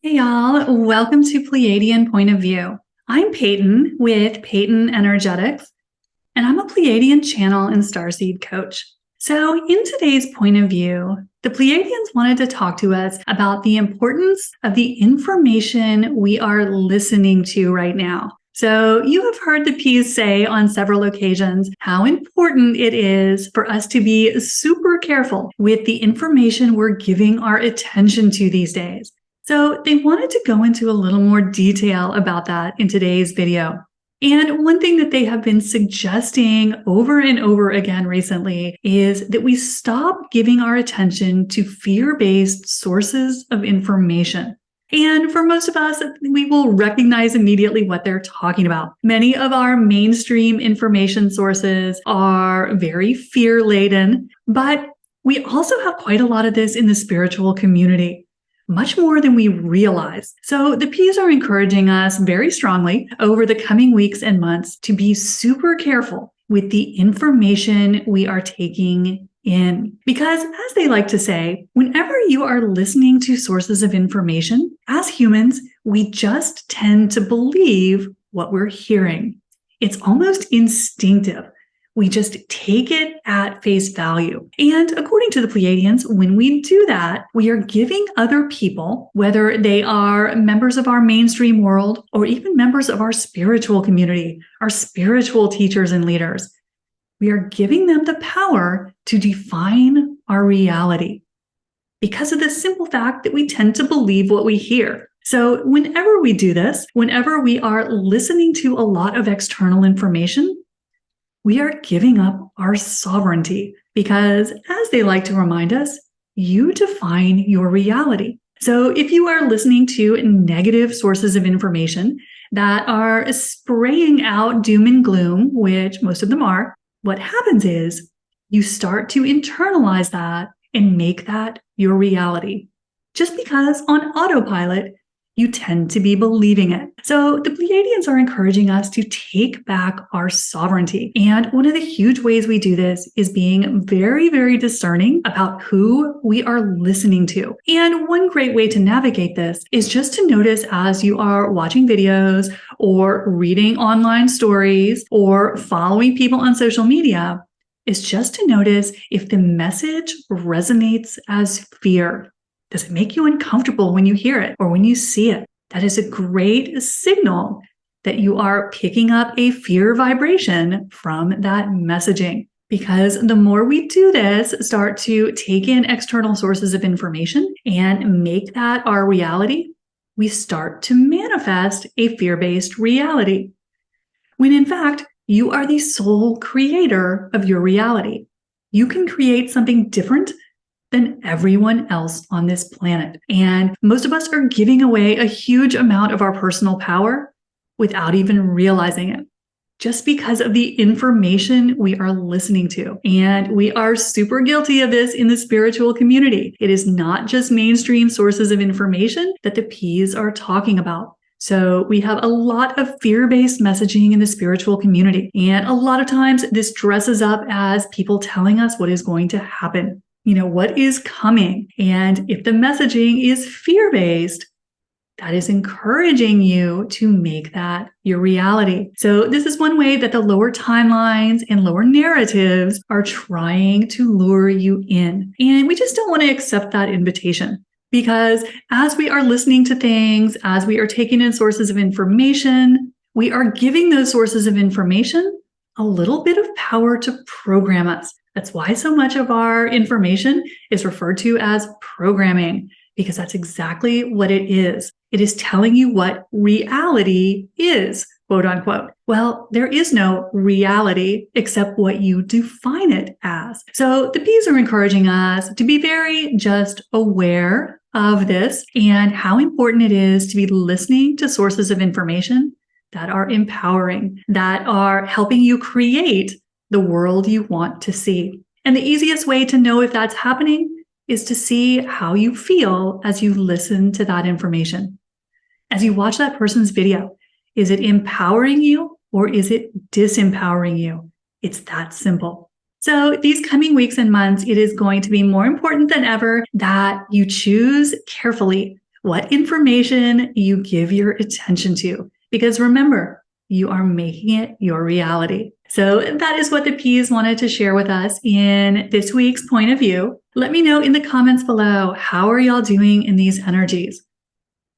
Hey y'all, welcome to Pleiadian Point of View. I'm Peyton with Peyton Energetics, and I'm a Pleiadian channel and starseed coach. So in today's point of view, the Pleiadians wanted to talk to us about the importance of the information we are listening to right now. So you have heard the P's say on several occasions how important it is for us to be super careful with the information we're giving our attention to these days. So they wanted to go into a little more detail about that in today's video. And one thing that they have been suggesting over and over again recently is that we stop giving our attention to fear-based sources of information. And for most of us, we will recognize immediately what they're talking about. Many of our mainstream information sources are very fear-laden, but we also have quite a lot of this in the spiritual community. Much more than we realize. So the P's are encouraging us very strongly over the coming weeks and months to be super careful with the information we are taking in. Because as they like to say, whenever you are listening to sources of information, as humans, we just tend to believe what we're hearing. It's almost instinctive. We just take it at face value. And according to the Pleiadians, when we do that, we are giving other people, whether they are members of our mainstream world or even members of our spiritual community, our spiritual teachers and leaders, we are giving them the power to define our reality because of the simple fact that we tend to believe what we hear. So whenever we do this, whenever we are listening to a lot of external information, we are giving up our sovereignty because, as they like to remind us, you define your reality. So if you are listening to negative sources of information that are spraying out doom and gloom, which most of them are, what happens is you start to internalize that and make that your reality. Just because on autopilot, you tend to be believing it. So the Pleiadians are encouraging us to take back our sovereignty. And one of the huge ways we do this is being very, very discerning about who we are listening to. And one great way to navigate this is just to notice as you are watching videos or reading online stories or following people on social media, is just to notice if the message resonates as fear. Does it make you uncomfortable when you hear it or when you see it? That is a great signal that you are picking up a fear vibration from that messaging. Because the more we do this, start to take in external sources of information and make that our reality, we start to manifest a fear-based reality. When in fact, you are the sole creator of your reality. You can create something different than everyone else on this planet. And most of us are giving away a huge amount of our personal power without even realizing it, just because of the information we are listening to. And we are super guilty of this in the spiritual community. It is not just mainstream sources of information that the P's are talking about. So we have a lot of fear-based messaging in the spiritual community. And a lot of times this dresses up as people telling us what is going to happen. What is coming. And if the messaging is fear-based, that is encouraging you to make that your reality. So this is one way that the lower timelines and lower narratives are trying to lure you in. And we just don't want to accept that invitation. Because as we are listening to things, as we are taking in sources of information, we are giving those sources of information a little bit of power to program us. That's why so much of our information is referred to as programming, because that's exactly what it is. It is telling you what reality is, quote unquote. Well, there is no reality except what you define it as. So the P's are encouraging us to be very just aware of this and how important it is to be listening to sources of information that are empowering, that are helping you create the world you want to see. And the easiest way to know if that's happening is to see how you feel as you listen to that information. As you watch that person's video, is it empowering you or is it disempowering you? It's that simple. So these coming weeks and months, it is going to be more important than ever that you choose carefully what information you give your attention to. Because remember, you are making it your reality. So that is what the P's wanted to share with us in this week's point of view. Let me know in the comments below, how are y'all doing in these energies?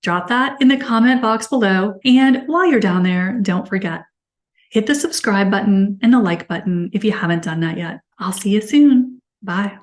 Drop that in the comment box below. And while you're down there, don't forget, hit the subscribe button and the like button if you haven't done that yet. I'll see you soon. Bye.